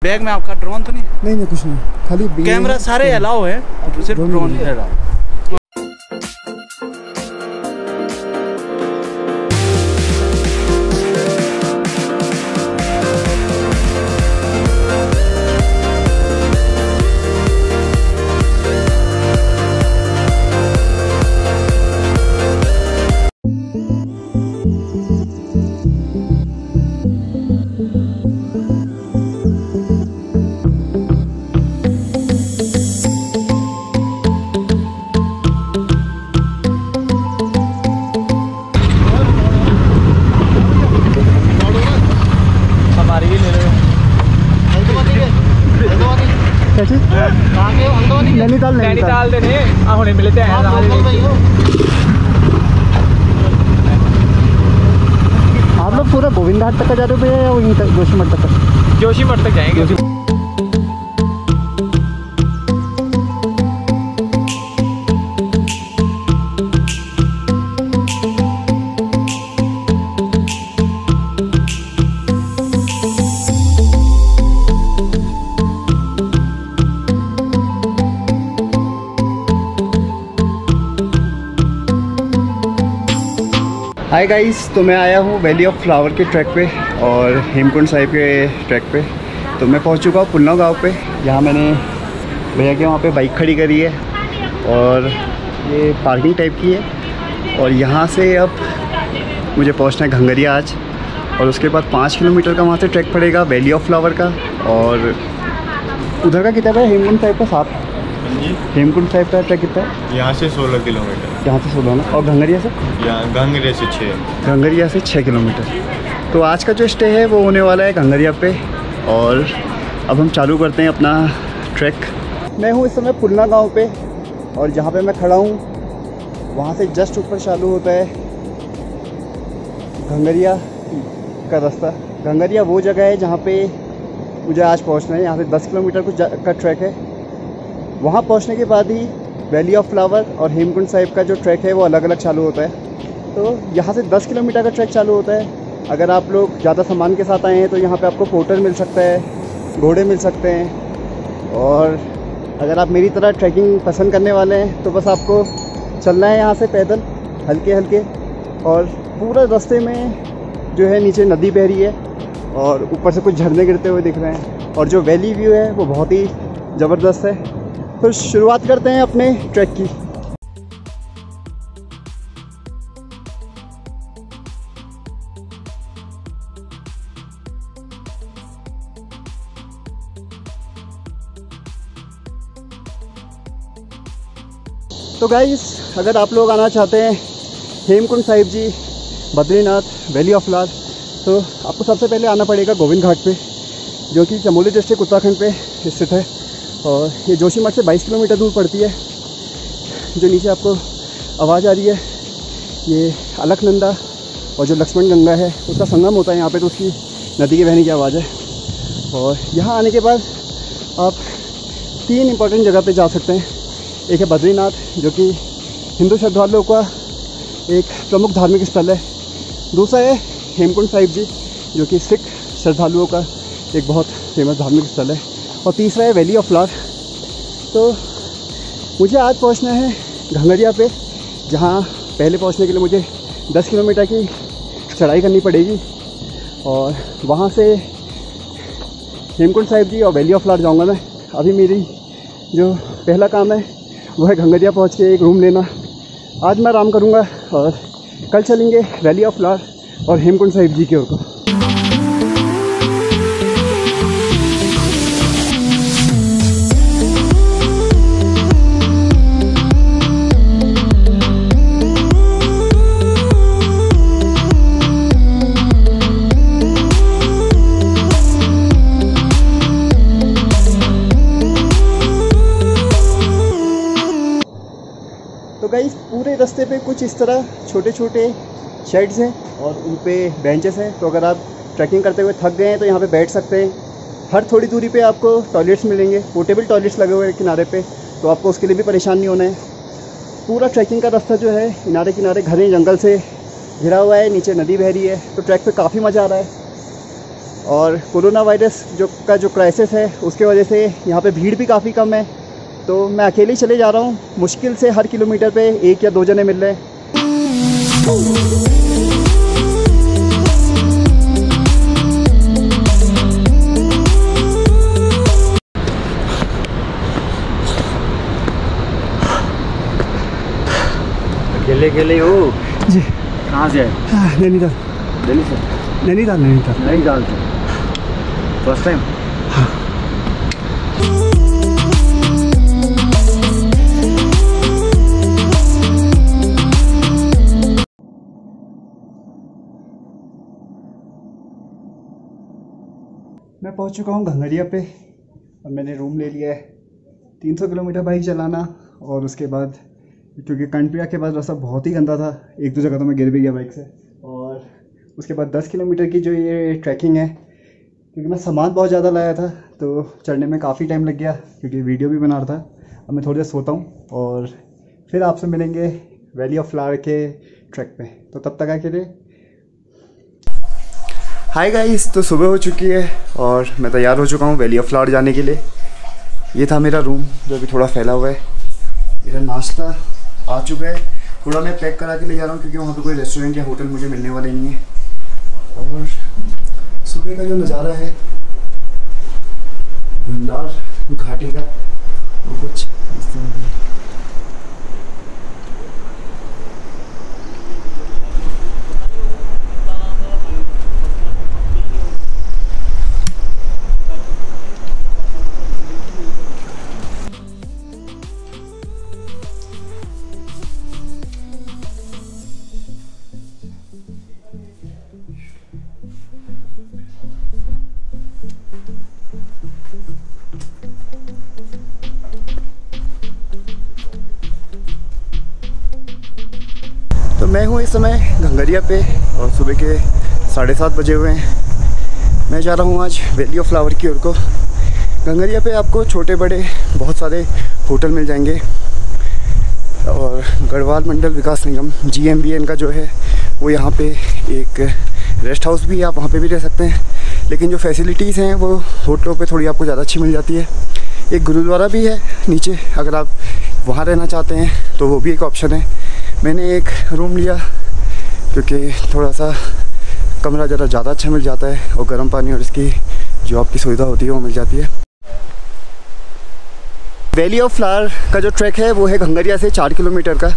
Bag में आपका drone तो नहीं? नहीं कुछ नहीं, खाली कैमरा सारे अलाउ है, सिर्फ ड्रोन नहीं अलाउ। नैनीताल देने हुणे मिलते हैं। आप लोग पूरा गोविंद घाट तक जा रहे हो भैया या वहीं तक जोशीमठ तक? जोशीमठ तक जाएंगे। हाय गाइस, तो मैं आया हूँ वैली ऑफ फ्लावर के ट्रैक पे और हेमकुंड साहिब के ट्रैक पे। तो मैं पहुँच चुका हूँ पुन्नाव गाँव पे, जहाँ मैंने भैया के वहाँ पे बाइक खड़ी करी है और ये पार्किंग टाइप की है। और यहाँ से अब मुझे पहुँचना है घंगरिया आज, और उसके बाद 5 किलोमीटर का वहाँ से ट्रैक पड़ेगा वैली ऑफ फ्लावर का। और उधर का कितना है हेमकुंड साहिब का? 7। हेमकुंड साहिब का ट्रैक कितना है? यहाँ से 16 किलोमीटर। यहाँ से 16 ना? और घंगरिया से? घंगरिया से 6। घंगरिया से 6 किलोमीटर। तो आज का जो स्टे है वो होने वाला है घंगरिया पे। और अब हम चालू करते हैं अपना ट्रैक। मैं हूँ इस समय पुलना गांव पे, और जहाँ पे मैं खड़ा हूँ वहाँ से जस्ट ऊपर चालू होता है घंगरिया का रास्ता। घंगरिया वो जगह है जहाँ पे मुझे आज पहुँचना है। यहाँ से 10 किलोमीटर कुछ का ट्रैक है। वहाँ पहुँचने के बाद ही वैली ऑफ फ्लावर और हेमकुंड साहिब का जो ट्रैक है वो अलग अलग चालू होता है। तो यहाँ से 10 किलोमीटर का ट्रैक चालू होता है। अगर आप लोग ज़्यादा सामान के साथ आए हैं तो यहाँ पे आपको पोर्टर मिल सकता है, घोड़े मिल सकते हैं। और अगर आप मेरी तरह ट्रैकिंग पसंद करने वाले हैं तो बस आपको चलना है यहाँ से पैदल हल्के हल्के। और पूरा रास्ते में जो है नीचे नदी बह रही है और ऊपर से कुछ झरने गिरते हुए दिख रहे हैं, और जो वैली व्यू है वो बहुत ही ज़बरदस्त है। तो शुरुआत करते हैं अपने ट्रैक की। तो गाइस, अगर आप लोग आना चाहते हैं हेमकुंड साहिब जी, बद्रीनाथ, वैली ऑफ फ्लावर, तो आपको सबसे पहले आना पड़ेगा गोविंद घाट पे, जो कि चमोली डिस्ट्रिक्ट उत्तराखंड पे स्थित है। और ये जोशीमठ से 22 किलोमीटर दूर पड़ती है। जो नीचे आपको आवाज़ आ रही है ये अलकनंदा और जो लक्ष्मण गंगा है उसका संगम होता है यहाँ पे, तो उसकी नदी के बहने की आवाज़ है। और यहाँ आने के बाद आप 3 इम्पॉर्टेंट जगह पे जा सकते हैं। एक है बद्रीनाथ, जो कि हिंदू श्रद्धालुओं का एक प्रमुख धार्मिक स्थल है। दूसरा है हेमकुंड साहिब जी, जो कि सिख श्रद्धालुओं का एक बहुत फेमस धार्मिक स्थल है। और तीसरा है वैली ऑफ फ्लावर। तो मुझे आज पहुंचना है घंगरिया पे, जहां पहले पहुंचने के लिए मुझे 10 किलोमीटर की चढ़ाई करनी पड़ेगी। और वहां से हेमकुंड साहिब जी और वैली ऑफ फ्लावर जाऊंगा मैं। अभी मेरी जो पहला काम है वो है घंगरिया पहुंच के एक रूम लेना। आज मैं आराम करूंगा और कल चलेंगे वैली ऑफ फ्लावर और हेमकुंड साहिब जी की ओर को। तो गाइस, पूरे रास्ते पे कुछ इस तरह छोटे छोटे शेड्स हैं और उन पे बेंचेस हैं। तो अगर आप ट्रैकिंग करते हुए थक गए हैं तो यहाँ पे बैठ सकते हैं। हर थोड़ी दूरी पे आपको टॉयलेट्स मिलेंगे, पोर्टेबल टॉयलेट्स लगे हुए हैं किनारे पे, तो आपको उसके लिए भी परेशान नहीं होना है। पूरा ट्रैकिंग का रास्ता जो है किनारे किनारे घने जंगल से घिरा हुआ है, नीचे नदी बह रही है, तो ट्रैक पे काफ़ी मज़ा आ रहा है। और कोरोना वायरस जो क्राइसिस है उसके वजह से यहाँ पे भीड़ भी काफ़ी कम है। तो मैं अकेले ही चले जा रहा हूँ। मुश्किल से हर किलोमीटर पे 1 या 2 जने मिल रहे हैं। अकेले हो जी। कहाँ से आए? नैनीताल। दिल्ली से? नैनीताल से फर्स्ट टाइम? हाँ। मैं पहुंच चुका हूं घंगरिया पे और मैंने रूम ले लिया है। 300 किलोमीटर बाइक चलाना और उसके बाद क्योंकि कर्णप्रिया के बाद रास्ता बहुत ही गंदा था, 1-2 जगह तो मैं गिर भी गया बाइक से। और उसके बाद 10 किलोमीटर की जो ये ट्रैकिंग है, क्योंकि मैं सामान बहुत ज़्यादा लाया था तो चढ़ने में काफ़ी टाइम लग गया, क्योंकि वीडियो भी बना रहा था। अब मैं थोड़ी देर सोता हूँ और फिर आपसे मिलेंगे वैली ऑफ फ्लावर के ट्रैक पे। तो तब तक आके लिए हाय गाइस। तो सुबह हो चुकी है और मैं तैयार हो चुका हूँ वैली ऑफ फ्लावर जाने के लिए। ये था मेरा रूम जो अभी थोड़ा फैला हुआ है। मेरा नाश्ता आ चुका है, थोड़ा मैं पैक करा के ले जा रहा हूँ क्योंकि वहाँ पे कोई रेस्टोरेंट या होटल मुझे मिलने वाला नहीं है। और सुबह का जो नज़ारा है भंडार घाटी का, वो कुछ इस तरह का। तो मैं हूँ इस समय घंगरिया पे और सुबह के 7:30 बजे हुए हैं। मैं जा रहा हूँ आज वैली ऑफ फ्लावर की ओर को। घंगरिया पे आपको छोटे बड़े बहुत सारे होटल मिल जाएंगे और गढ़वाल मंडल विकास निगम GMBN का जो है वो यहाँ पे एक रेस्ट हाउस भी है, आप वहाँ पे भी रह सकते हैं। लेकिन जो फैसिलिटीज़ हैं वो होटलों पे थोड़ी आपको ज़्यादा अच्छी मिल जाती है। एक गुरुद्वारा भी है नीचे, अगर आप वहाँ रहना चाहते हैं तो वो भी एक ऑप्शन है। मैंने एक रूम लिया क्योंकि थोड़ा सा कमरा ज़रा ज़्यादा अच्छा मिल जाता है और गर्म पानी और इसकी जो आपकी सुविधा होती है वो मिल जाती है। वैली ऑफ फ्लावर का जो ट्रैक है वो है घंगरिया से 4 किलोमीटर का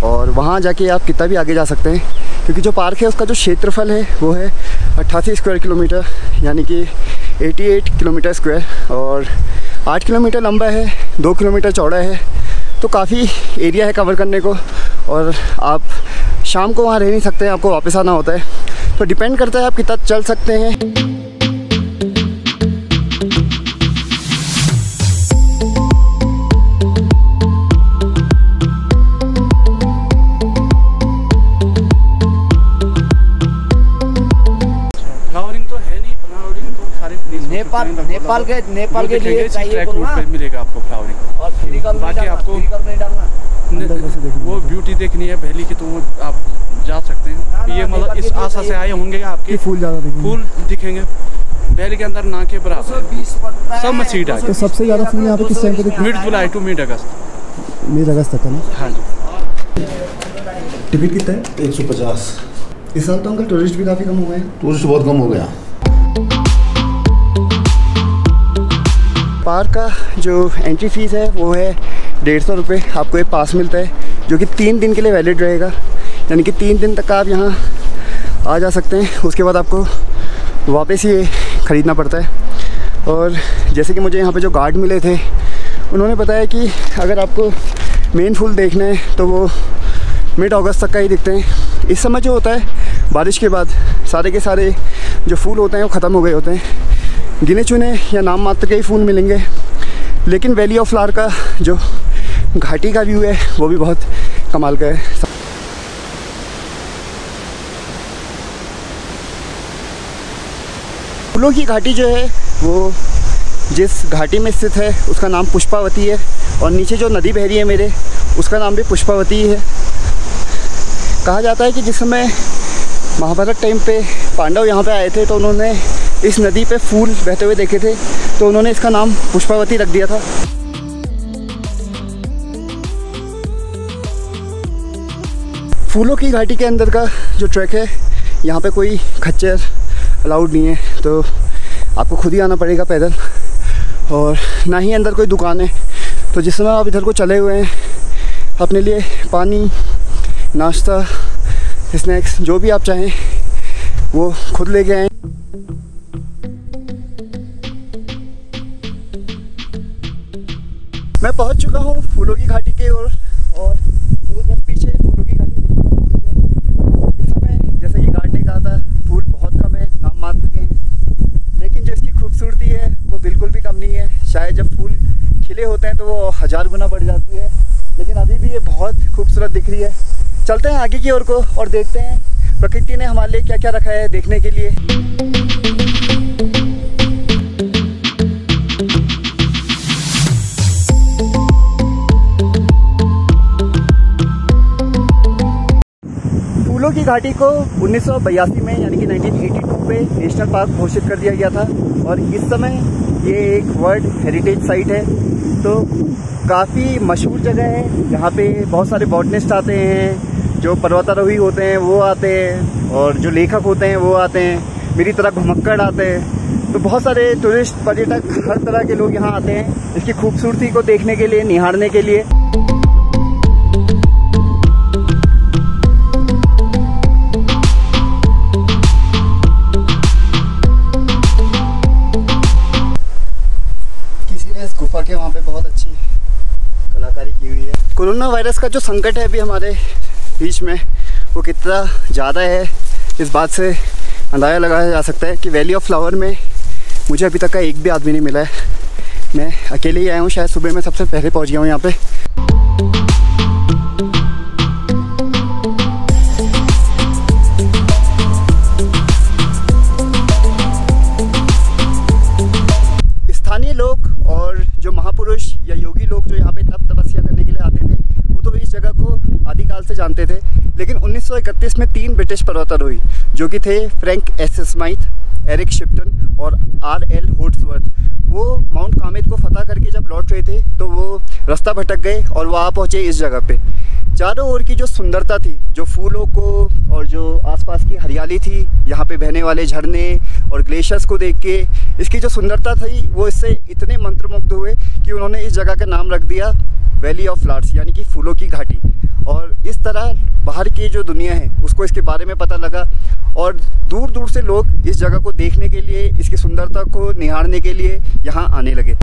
और वहाँ जाके आप कितना भी आगे जा सकते हैं, क्योंकि जो पार्क है उसका जो क्षेत्रफल है वो है 88 स्क्वायर किलोमीटर, यानी कि 88 किलोमीटर स्क्वायर, और 8 किलोमीटर लंबा है, 2 किलोमीटर चौड़ा है। तो काफ़ी एरिया है कवर करने को और आप शाम को वहाँ रह नहीं सकते हैं, आपको वापस आना होता है। तो डिपेंड करता है आप कितना चल सकते हैं। नेपाल के लिए चाहिए मिलेगा आपको फ्लावरिंग, और बाकी आपको वो ब्यूटी देखनी है वैली की तो वो आप जा सकते हैं। ये मतलब इस आशा से आए होंगे आपके फूल दिखेंगे वैली के अंदर ना के बराबर सब में सीट आ। तो सबसे ज़्यादा फूल यहाँ पे किस टाइम पे दिखते हैं? मिड जुलाई टू मिड अगस्त तक है ना? हाँ जी। टिकट कितना है? 150। इस साल तो अंकल टूरिस्ट भी काफ़ी कम हो गए हैं। टूरिस्ट बहुत कम हो गया। पार्क का जो एंट्री फ़ीस है वो है 150 रुपये। आपको एक पास मिलता है जो कि 3 दिन के लिए वैलिड रहेगा, यानी कि 3 दिन तक आप यहाँ आ जा सकते हैं। उसके बाद आपको वापस ही ख़रीदना पड़ता है। और जैसे कि मुझे यहाँ पे जो गार्ड मिले थे उन्होंने बताया कि अगर आपको मेन फूल देखना है तो वो मिड अगस्त तक का ही दिखते हैं। इस समय जो होता है बारिश के बाद सारे के सारे जो फूल होते हैं वो ख़त्म हो गए होते हैं, गिने चुने या नाम मात्र के ही फूल मिलेंगे। लेकिन वैली ऑफ फ्लावर का जो घाटी का व्यू है वो भी बहुत कमाल का है। फूलों की घाटी जो है वो जिस घाटी में स्थित है उसका नाम पुष्पावती है, और नीचे जो नदी बह रही है मेरे उसका नाम भी पुष्पावती है। कहा जाता है कि जिस समय महाभारत टाइम पे पांडव यहाँ पे आए थे तो उन्होंने इस नदी पे फूल बहते हुए देखे थे, तो उन्होंने इसका नाम पुष्पावती रख दिया था। फूलों की घाटी के अंदर का जो ट्रैक है, यहाँ पे कोई खच्चर अलाउड नहीं है, तो आपको खुद ही आना पड़ेगा पैदल, और ना ही अंदर कोई दुकान है। तो जिस समय आप इधर को चले हुए हैं, अपने लिए पानी, नाश्ता, स्नैक्स जो भी आप चाहें वो खुद लेके आएँ। मैं पहुंच चुका हूं फूलों की घाटी के ओर, और मेरे जस्ट पीछे फूलों की घाटी। इस समय जैसे कि गार्ड ने कहा था, फूल बहुत कम है, नाम मात्र के हैं, लेकिन जो इसकी खूबसूरती है वो बिल्कुल भी कम नहीं है। शायद जब फूल खिले होते हैं तो वो 1000 गुना बढ़ जाती है, लेकिन अभी भी ये बहुत खूबसूरत दिख रही है। चलते हैं आगे की ओर को और देखते हैं प्रकृति ने हमारे लिए क्या क्या रखा है देखने के लिए। फूलों की घाटी को 1982 में यानी कि 1982 पे नेशनल पार्क घोषित कर दिया गया था, और इस समय ये एक वर्ल्ड हेरिटेज साइट है। तो काफ़ी मशहूर जगह है, यहाँ पे बहुत सारे बॉटनिस्ट आते हैं, जो पर्वतारोही होते हैं वो आते हैं, और जो लेखक होते हैं वो आते हैं, मेरी तरह घुमक्कड़ आते हैं। तो बहुत सारे टूरिस्ट, पर्यटक, हर तरह के लोग यहाँ आते हैं इसकी खूबसूरती को देखने के लिए, निहारने के लिए। गुफा के वहाँ पे बहुत अच्छी कलाकारी की हुई है। कोरोना वायरस का जो संकट है अभी हमारे बीच में, वो कितना ज़्यादा है इस बात से अंदाज़ा लगाया जा सकता है कि वैली ऑफ फ्लावर में मुझे अभी तक का एक भी आदमी नहीं मिला है। मैं अकेले ही आया हूँ, शायद सुबह में सबसे पहले पहुँच गया हूँ यहाँ पे। स्थानीय लोग और जो महापुरुष या योगी लोग जो यहाँ पे तपस्या करने के लिए आते थे, वो तो इस जगह को आदिकाल से जानते थे। लेकिन 1931 में 3 ब्रिटिश पर्वतारोही जो कि थे Frank S Smythe, Eric Shipton और RL होड्सवर्थ, वो माउंट कामेत को फतह करके जब लौट रहे थे तो वो रास्ता भटक गए और वहाँ पहुँचे इस जगह पे। चारों ओर की जो सुंदरता थी, जो फूलों को और जो आसपास की हरियाली थी, यहाँ पे बहने वाले झरने और ग्लेशियर्स को देख के इसकी जो सुंदरता थी, वो इससे इतने मंत्रमुग्ध हुए कि उन्होंने इस जगह का नाम रख दिया वैली ऑफ फ्लावर्स, यानी कि फूलों की घाटी। और इस तरह बाहर की जो दुनिया है उसको इसके बारे में पता लगा, और दूर दूर से लोग इस जगह को देखने के लिए, इसकी सुंदरता को निहारने के लिए यहाँ आने लगे।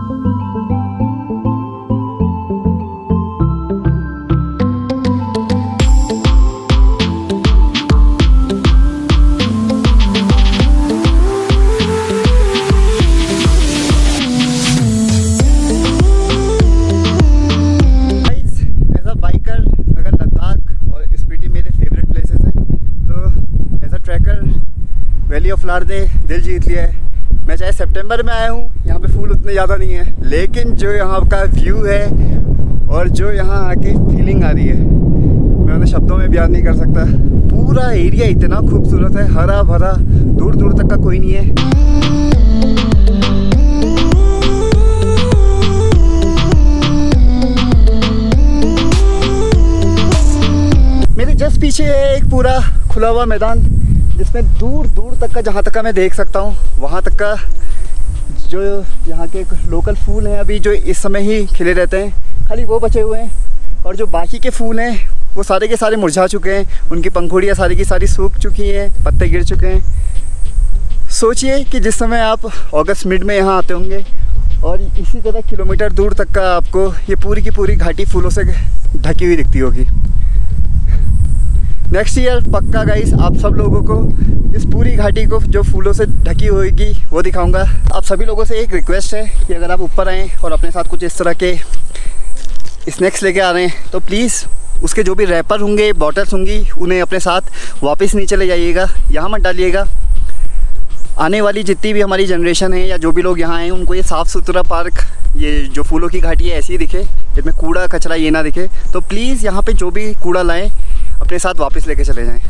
वैली ऑफ फ्लावर ने दिल जीत लिया है। मैं चाहे सितंबर में आया हूँ, यहाँ पे फूल उतने ज़्यादा नहीं है, लेकिन जो यहाँ का व्यू है और जो यहाँ आके फीलिंग आ रही है, मैं उन्हें शब्दों में बयान नहीं कर सकता। पूरा एरिया इतना खूबसूरत है, हरा भरा, दूर दूर तक का कोई नहीं है। मेरे जस्ट पीछे है एक पूरा खुला हुआ मैदान, जिसमें दूर दूर तक का, जहाँ तक का मैं देख सकता हूँ, वहाँ तक का जो यहाँ के लोकल फूल हैं अभी जो इस समय ही खिले रहते हैं, खाली वो बचे हुए हैं। और जो बाकी के फूल हैं वो सारे के सारे मुरझा चुके हैं, उनकी पंखुड़ियाँ सारी की सारी सूख चुकी हैं, पत्ते गिर चुके हैं। सोचिए कि जिस समय आप अगस्त मिड में यहाँ आते होंगे और इसी तरह किलोमीटर दूर तक का आपको ये पूरी की पूरी घाटी फूलों से ढकी हुई दिखती होगी। नेक्स्ट ईयर पक्का गाइस आप सब लोगों को इस पूरी घाटी को जो फूलों से ढकी होगी वो दिखाऊंगा। आप सभी लोगों से एक रिक्वेस्ट है कि अगर आप ऊपर आएँ और अपने साथ कुछ इस तरह के स्नैक्स लेके आ रहे हैं तो प्लीज़ उसके जो भी रैपर होंगे, बॉटल्स होंगी, उन्हें अपने साथ वापस नहीं चले जाइएगा, यहाँ मत डालिएगा। आने वाली जितनी भी हमारी जनरेशन है या जो भी लोग यहाँ आए उनको ये साफ़ सुथरा पार्क, ये जो फूलों की घाटी है ऐसी ही दिखे, इसमें कूड़ा कचरा ये ना दिखे। तो प्लीज़ यहाँ पे जो भी कूड़ा लाएं अपने साथ वापस लेके चले जाएं।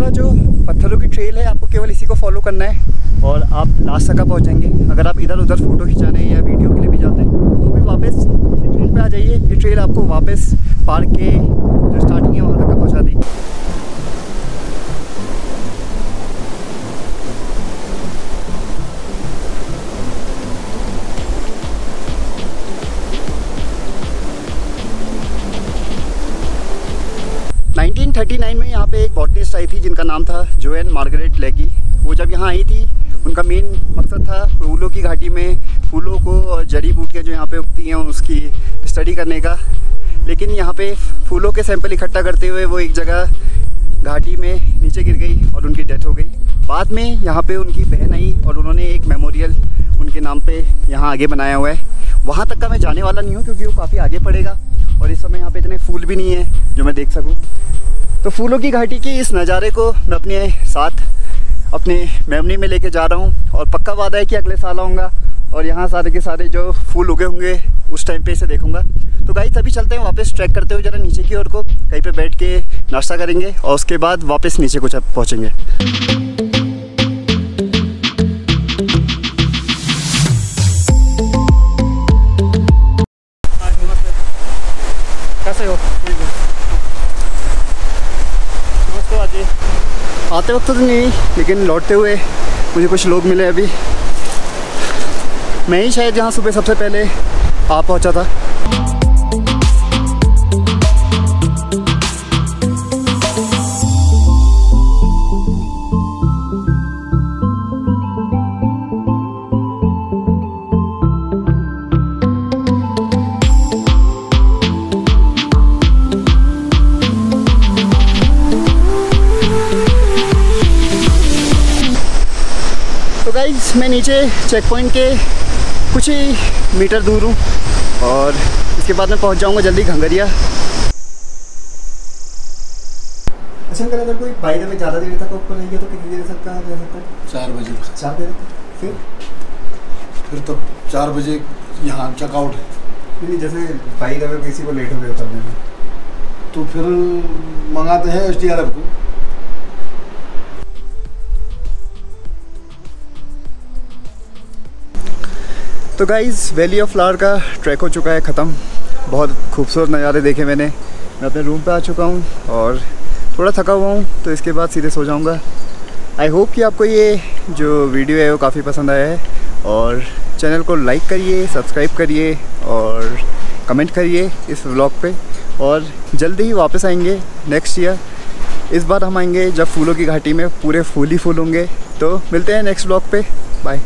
वाला जो पत्थरों की ट्रेल है, आपको केवल इसी को फॉलो करना है और आप लास्ट तक पहुँच जाएंगे। अगर आप इधर उधर फ़ोटो खिंचाने या वीडियो के लिए भी जाते हैं तो भी वापस इसी ट्रेल पे आ जाइए। ये ट्रेल आपको वापस पार्क के जो स्टार्टिंग है वहाँ तक पहुँचा देगी। में यहाँ पे एक बॉटनिस्ट आई थी जिनका नाम था जोएन मार्गरेट लेगी। वो जब यहाँ आई थी, उनका मेन मकसद था फूलों की घाटी में फूलों को और जड़ी बूटियाँ जो यहाँ पे उगती हैं उसकी स्टडी करने का। लेकिन यहाँ पे फूलों के सैंपल इकट्ठा करते हुए वो एक जगह घाटी में नीचे गिर गई और उनकी डेथ हो गई। बाद में यहाँ पे उनकी बहन आई और उन्होंने एक मेमोरियल उनके नाम पे यहाँ आगे बनाया हुआ है। वहाँ तक का मैं जाने वाला नहीं हूँ क्योंकि वो काफ़ी आगे पड़ेगा और इस समय यहाँ पे इतने फूल भी नहीं है जो मैं देख सकूँ। तो फूलों की घाटी के इस नज़ारे को मैं अपने साथ अपने मेमोरी में लेके जा रहा हूँ और पक्का वादा है कि अगले साल आऊँगा और यहाँ सारे के सारे जो फूल उगे होंगे उस टाइम पे इसे देखूँगा। तो गाइस तभी चलते हैं वापस ट्रैक करते हुए जरा नीचे की ओर को, कहीं पे बैठ के नाश्ता करेंगे और उसके बाद वापस नीचे कुछ पहुँचेंगे। कैसे हो? आते वक्त तो नहीं, लेकिन लौटते हुए मुझे कुछ लोग मिले। अभी मैं ही शायद जहाँ सुबह सबसे पहले आ पहुँचा था। गाइस मैं नीचे चेक पॉइंट के कुछ ही मीटर दूर हूँ और इसके बाद मैं पहुँच जाऊँगा जल्दी घंगरिया। अच्छा अंकल, अगर कोई बाई द वे ज़्यादा देर तक ऊपर रहेगा तो कितनी देर तक रह सकता है? 4 बजे। 4 बजे फिर तो 4 बजे यहाँ चेकआउट है। नहीं, जैसे बाई द वे किसी को लेट हो गया उतरने में तो फिर मंगाते हैं SDRF को। तो गाइज़ वैली ऑफ फ्लावर का ट्रैक हो चुका है ख़त्म। बहुत खूबसूरत नज़ारे देखे मैंने। मैं अपने रूम पे आ चुका हूँ और थोड़ा थका हुआ हूँ तो इसके बाद सीधे सो जाऊँगा। आई होप कि आपको ये जो वीडियो है वो काफ़ी पसंद आया है और चैनल को लाइक करिए, सब्सक्राइब करिए और कमेंट करिए इस व्लॉग पे। और जल्दी ही वापस आएंगे नेक्स्ट ईयर। इस बार हम आएंगे जब फूलों की घाटी में पूरे फूल ही फूल होंगे। तो मिलते हैं नेक्स्ट व्लॉग पे। बाय।